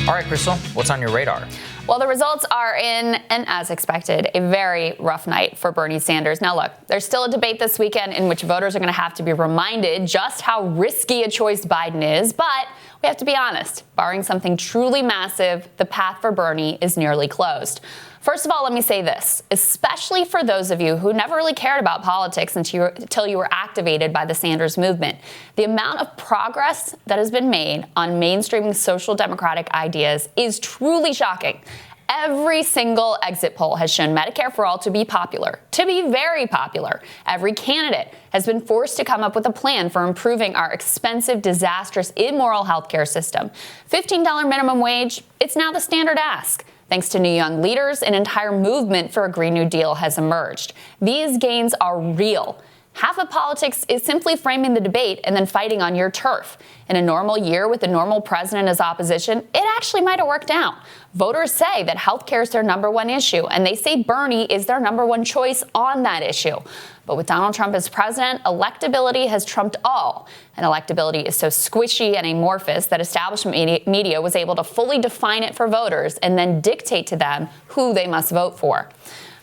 All right, Krystal, what's on your radar? Well, the results are in, and as expected, a very rough night for Bernie Sanders. Now, look, there's still a debate this weekend in which voters are going to have to be reminded just how risky a choice Biden is. But we have to be honest, barring something truly massive, the path for Bernie is nearly closed. First of all, let me say this, especially for those of you who never really cared about politics until you were activated by the Sanders movement. The amount of progress that has been made on mainstreaming social democratic ideas is truly shocking. Every single exit poll has shown Medicare for all to be popular, to be very popular. Every candidate has been forced to come up with a plan for improving our expensive, disastrous, immoral healthcare system. $15 minimum wage, it's now the standard ask. Thanks to new young leaders, an entire movement for a Green New Deal has emerged. These gains are real. Half of politics is simply framing the debate and then fighting on your turf. In a normal year with a normal president as opposition, it actually might have worked out. Voters say that health care is their number one issue, and they say Bernie is their number one choice on that issue. But with Donald Trump as president, electability has trumped all. And electability is so squishy and amorphous that establishment media was able to fully define it for voters and then dictate to them who they must vote for.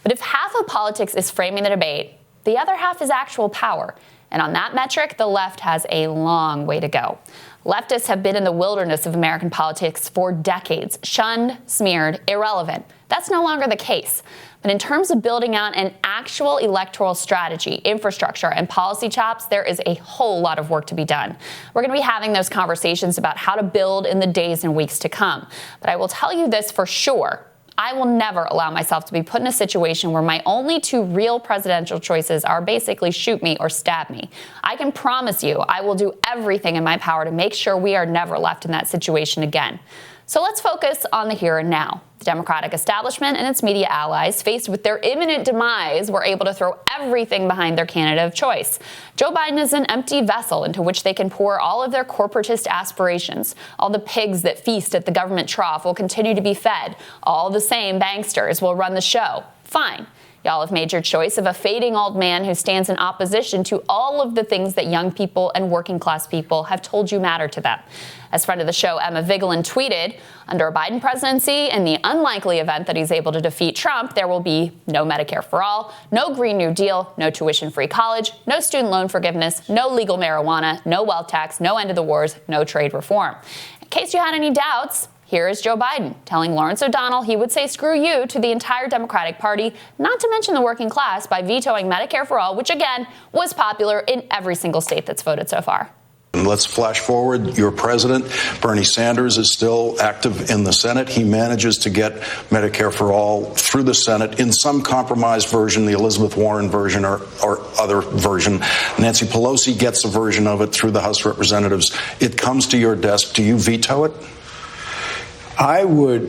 But if half of politics is framing the debate, the other half is actual power. And on that metric, the left has a long way to go. Leftists have been in the wilderness of American politics for decades, shunned, smeared, irrelevant. That's no longer the case. But in terms of building out an actual electoral strategy, infrastructure, and policy chops, there is a whole lot of work to be done. We're going to be having those conversations about how to build in the days and weeks to come. But I will tell you this for sure. I will never allow myself to be put in a situation where my only two real presidential choices are basically shoot me or stab me. I can promise you I will do everything in my power to make sure we are never left in that situation again. So let's focus on the here and now. The Democratic establishment and its media allies, faced with their imminent demise, were able to throw everything behind their candidate of choice. Joe Biden is an empty vessel into which they can pour all of their corporatist aspirations. All the pigs that feast at the government trough will continue to be fed. All the same banksters will run the show. Fine. Y'all have made your choice of a fading old man who stands in opposition to all of the things that young people and working class people have told you matter to them. As friend of the show Emma Vigeland tweeted, under a Biden presidency, in the unlikely event that he's able to defeat Trump, there will be no Medicare for all, no Green New Deal, no tuition-free college, no student loan forgiveness, no legal marijuana, no wealth tax, no end of the wars, no trade reform. In case you had any doubts, here is Joe Biden telling Lawrence O'Donnell he would say screw you to the entire Democratic Party, not to mention the working class, by vetoing Medicare for all, which, again, was popular in every single state that's voted so far. Let's flash forward. Your president, Bernie Sanders, is still active in the Senate. He manages to get Medicare for all through the Senate in some compromised version, the Elizabeth Warren version or other version. Nancy Pelosi gets a version of it through the House of Representatives. It comes to your desk. Do you veto it? I would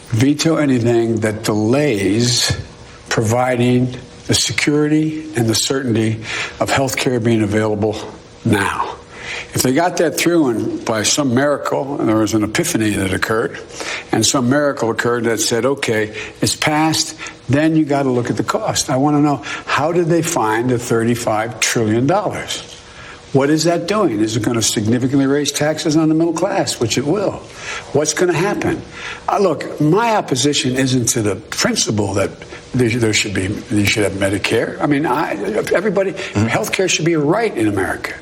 veto anything that delays providing the security and the certainty of health care being available now. If they got that through and by some miracle, and there was an epiphany that occurred, and some miracle occurred that said, okay, it's passed, then you got to look at the cost. I want to know, how did they find the $35 trillion? What is that doing? Is it going to significantly raise taxes on the middle class, which it will? What's going to happen? Look, my opposition isn't to the principle that you should have Medicare. I mean, everybody, health care should be a right in America.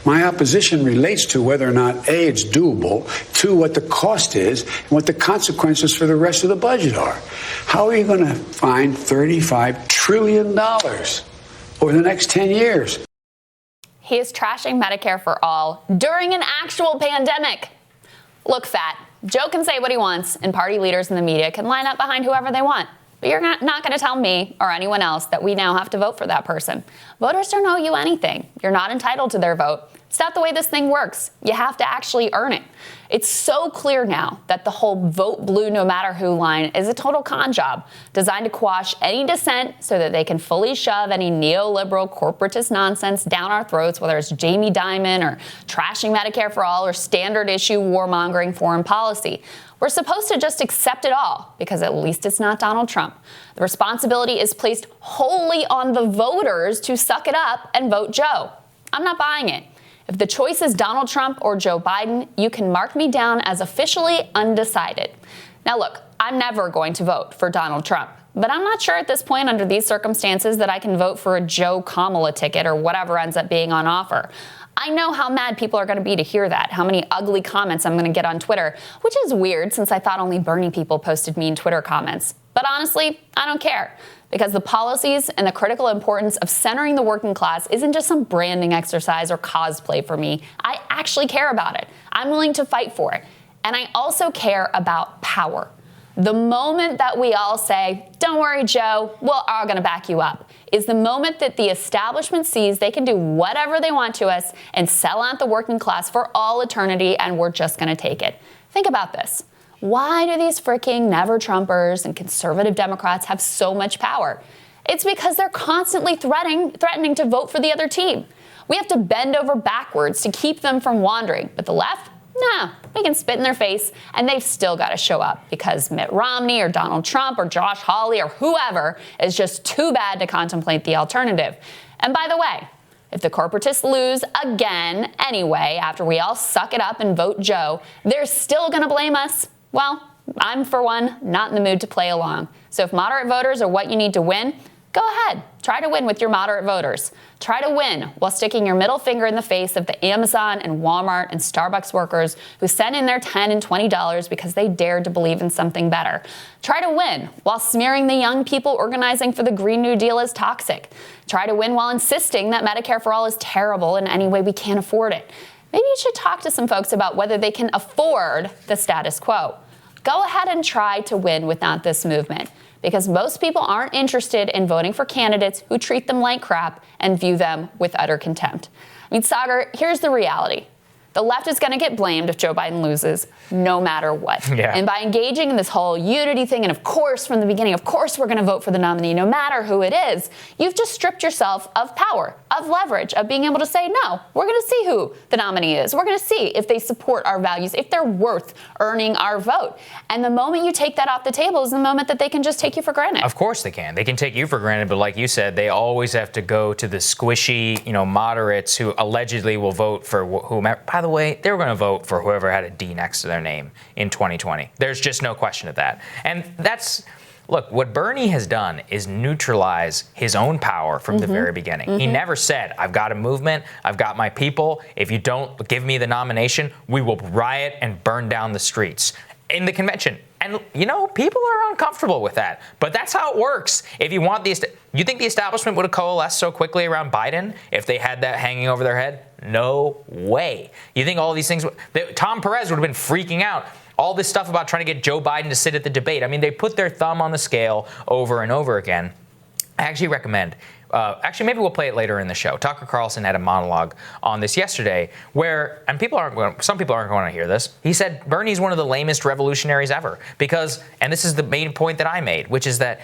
My opposition relates to whether or not, A, it's doable, two, what the cost is, and what the consequences for the rest of the budget are. How are you going to find $35 trillion over the next 10 years? He is trashing Medicare for all during an actual pandemic. Look, Fat, Joe can say what he wants, and party leaders in the media can line up behind whoever they want. But you're not going to tell me or anyone else that we now have to vote for that person. Voters don't owe you anything. You're not entitled to their vote. It's not the way this thing works. You have to actually earn it. It's so clear now that the whole vote blue no matter who line is a total con job designed to quash any dissent so that they can fully shove any neoliberal corporatist nonsense down our throats, whether it's Jamie Dimon or trashing Medicare for all or standard issue warmongering foreign policy. We're supposed to just accept it all because at least it's not Donald Trump. The responsibility is placed wholly on the voters to suck it up and vote Joe. I'm not buying it. If the choice is Donald Trump or Joe Biden, you can mark me down as officially undecided. Now look, I'm never going to vote for Donald Trump, but I'm not sure at this point under these circumstances that I can vote for a Joe Kamala ticket or whatever ends up being on offer. I know how mad people are going to be to hear that, how many ugly comments I'm going to get on Twitter, which is weird since I thought only Bernie people posted mean Twitter comments. But honestly, I don't care, because the policies and the critical importance of centering the working class isn't just some branding exercise or cosplay for me. I actually care about it. I'm willing to fight for it. And I also care about power. The moment that we all say, don't worry, Joe, we're all going to back you up, is the moment that the establishment sees they can do whatever they want to us and sell out the working class for all eternity, and we're just going to take it. Think about this. Why do these freaking never-Trumpers and conservative Democrats have so much power? It's because they're constantly threatening to vote for the other team. We have to bend over backwards to keep them from wandering. But the left? Nah, we can spit in their face, and they've still got to show up because Mitt Romney or Donald Trump or Josh Hawley or whoever is just too bad to contemplate the alternative. And by the way, if the corporatists lose again anyway after we all suck it up and vote Joe, they're still going to blame us. Well, I'm, for one, not in the mood to play along. So if moderate voters are what you need to win, go ahead. Try to win with your moderate voters. Try to win while sticking your middle finger in the face of the Amazon and Walmart and Starbucks workers who sent in their $10 and $20 because they dared to believe in something better. Try to win while smearing the young people organizing for the Green New Deal as toxic. Try to win while insisting that Medicare for All is terrible and any way we can't afford it. Maybe you should talk to some folks about whether they can afford the status quo. Go ahead and try to win without this movement, because most people aren't interested in voting for candidates who treat them like crap and view them with utter contempt. I mean, Sagar, here's the reality. The left is going to get blamed if Joe Biden loses, no matter what. Yeah. And by engaging in this whole unity thing, and of course, from the beginning, of course, we're going to vote for the nominee, no matter who it is, you've just stripped yourself of power, of leverage, of being able to say, no, we're going to see who the nominee is. We're going to see if they support our values, if they're worth earning our vote. And the moment you take that off the table is the moment that they can just take you for granted. Of course they can. They can take you for granted, but like you said, they always have to go to the squishy, moderates who allegedly will vote for whomever. By the way, they were going to vote for whoever had a D next to their name in 2020. There's just no question of that. And look, what Bernie has done is neutralize his own power from the very beginning. He never said, I've got a movement, I've got my people. If you don't give me the nomination, we will riot and burn down the streets in the convention. And, people are uncomfortable with that. But that's how it works. If you want you think the establishment would have coalesced so quickly around Biden if they had that hanging over their head? No way. You think all these things, Tom Perez would have been freaking out. All this stuff about trying to get Joe Biden to sit at the debate. I mean, they put their thumb on the scale over and over again. I actually recommend, maybe we'll play it later in the show. Tucker Carlson had a monologue on this yesterday where, and some people aren't going to hear this. He said Bernie's one of the lamest revolutionaries ever because, and this is the main point that I made, which is that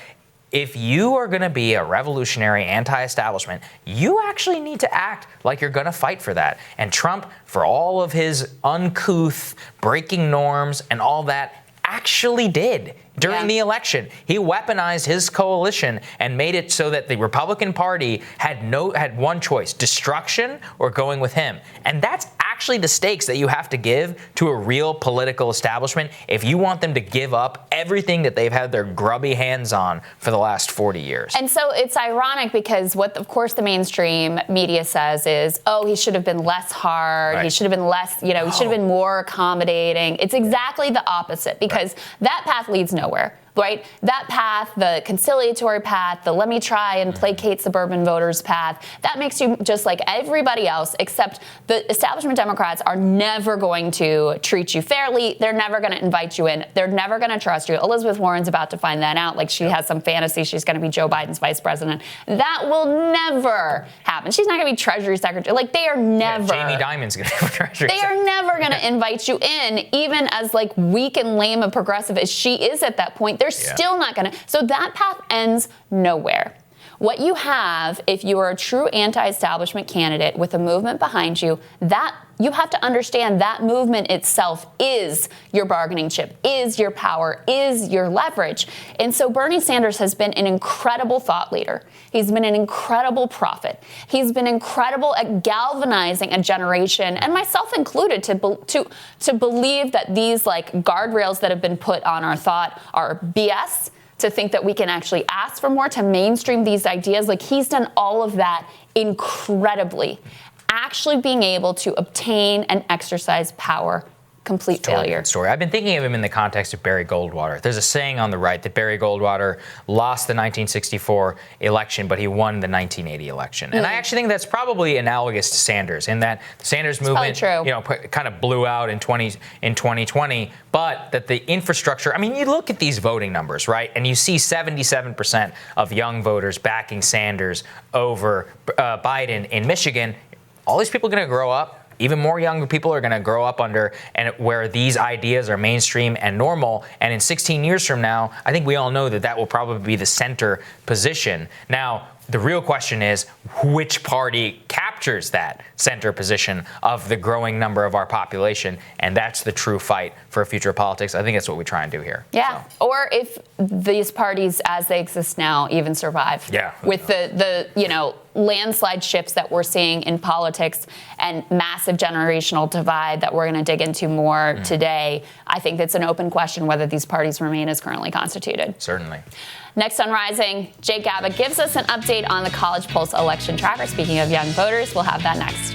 if you are going to be a revolutionary anti-establishment, you actually need to act like you're going to fight for that. And Trump, for all of his uncouth, breaking norms and all that, actually did. During the election, he weaponized his coalition and made it so that the Republican Party had one choice, destruction or going with him. And that's actually the stakes that you have to give to a real political establishment if you want them to give up everything that they've had their grubby hands on for the last 40 years. And so it's ironic because what, of course, the mainstream media says is, oh, he should have been less hard. Right. He should have been less, he should have been more accommodating. It's exactly the opposite because that path leads nowhere. Right? That path, the conciliatory path, the let me try and placate suburban voters path, that makes you just like everybody else, except the establishment Democrats are never going to treat you fairly. They're never going to invite you in. They're never going to trust you. Elizabeth Warren's about to find that out. Like she has some fantasy she's going to be Joe Biden's vice president. That will never happen. She's not going to be Treasury Secretary. Like they are never. Yeah, Jamie Dimon's going to be Treasury They are never going to invite you in, even as like weak and lame a progressive as she is at that point. They're still not going to. So that path ends nowhere. What you have, if you are a true anti-establishment candidate with a movement behind you, that you have to understand that movement itself is your bargaining chip, is your power, is your leverage. And so Bernie Sanders has been an incredible thought leader. He's been an incredible prophet. He's been incredible at galvanizing a generation, and myself included, to believe that these like guardrails that have been put on our thought are BS, to think that we can actually ask for more, to mainstream these ideas. Like, he's done all of that incredibly. Actually being able to obtain and exercise power, complete failure. Story. I've been thinking of him in the context of Barry Goldwater. There's a saying on the right that Barry Goldwater lost the 1964 election, but he won the 1980 election. And I actually think that's probably analogous to Sanders, in that the Sanders movement, kind of blew out in 2020, but that the infrastructure, I mean, you look at these voting numbers, right? And you see 77% of young voters backing Sanders over Biden in Michigan. All these people are going to grow up. Even more young people are going to grow up under and where these ideas are mainstream and normal. And in 16 years from now, I think we all know that that will probably be the center position. Now, the real question is which party captures that center position of the growing number of our population, and that's the true fight for a future of politics. I think that's what we try and do here. Yeah, so. Or if these parties, as they exist now, even survive. Yeah. With the landslide shifts that we're seeing in politics and massive generational divide that we're going to dig into more today, I think it's an open question whether these parties remain as currently constituted. Certainly. Next on Rising, Jake Gaba gives us an update on the College Pulse election tracker. Speaking of young voters, we'll have that next.